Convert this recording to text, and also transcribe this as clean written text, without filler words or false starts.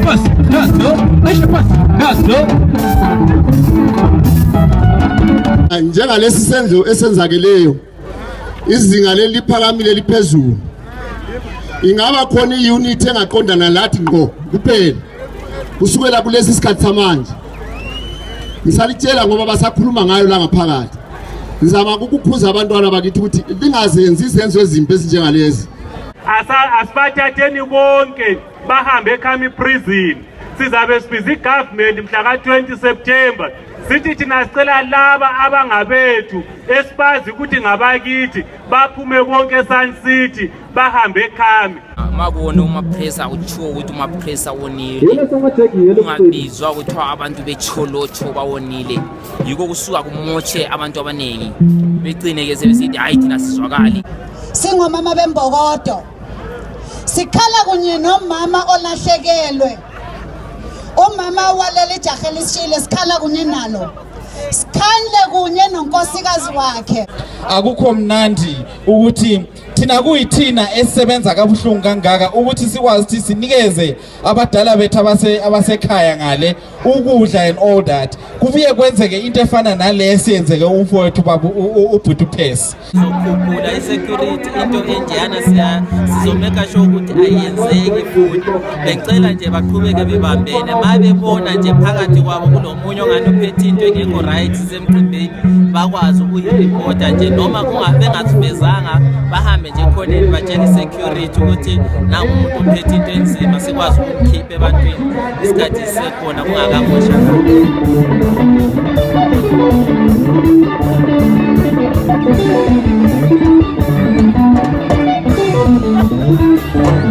pasi, nazo, aisha pasi, nazo. Njengalesi senzo esenzakeleyo izinga leliphakamile liphezulu ingaba khona iunit engaqondana lathi ngqo kuphela kusukela kulesi sikhathi samanje ngisalitshela ngoba basakhuluma ngayo la ngaphakathi ngizama ukukhuza abantwana bakithi ukuthi lingazenzi izenzo ezimbi ezinjengalezi asibathatheni bonke bahambe ekhami prison sizabe sibiza igovernment mhla ka-20 September sithi thina sicela laba abangabethu esibazi ukuthi ngabakithi baphume bonke eSun City bahambe ekhami makubona umapresa utshiwo ukuthi umapresa wonile ungabizwa kuthiwa abantu becholocho bawonile yiko kusuka kumotshe abantu abaningi begcine ke sebesithi hayi thina sizwakali singomama bembokodo sikhala kunye nomama olahlekelwe umama waleli jahe lisishile sikhala kunye nalo sikhandle kunye nonkosikazi wakhe akukho mnandi ukuthi thina kuyithina esisebenza kabuhlungu kangaka ukuthi sikwazi ukuthi sinikeze abadala bethu abasekhaya ngale ukudla and all that kubuye kwenzeke into efana nalesi yenzeke umfowethu baba ubhuti Phesi sokhuphula isecurity into enjeyana sizomeka sure ukuthi ayenzeki futhi bengicela nje baqhubeke bebambene mabebona nje phakathi kwabo kulomunye ongani uphethe into engekho right semcimbeni bakwazi ukuyireport nje noma bengathubezanga bahambe nje khoneni batshele security ukuthi nangu umuntu uphethe into enzima sikwazi ukukhipha ebantwini isikhathi sisekhona kungakamoshakali.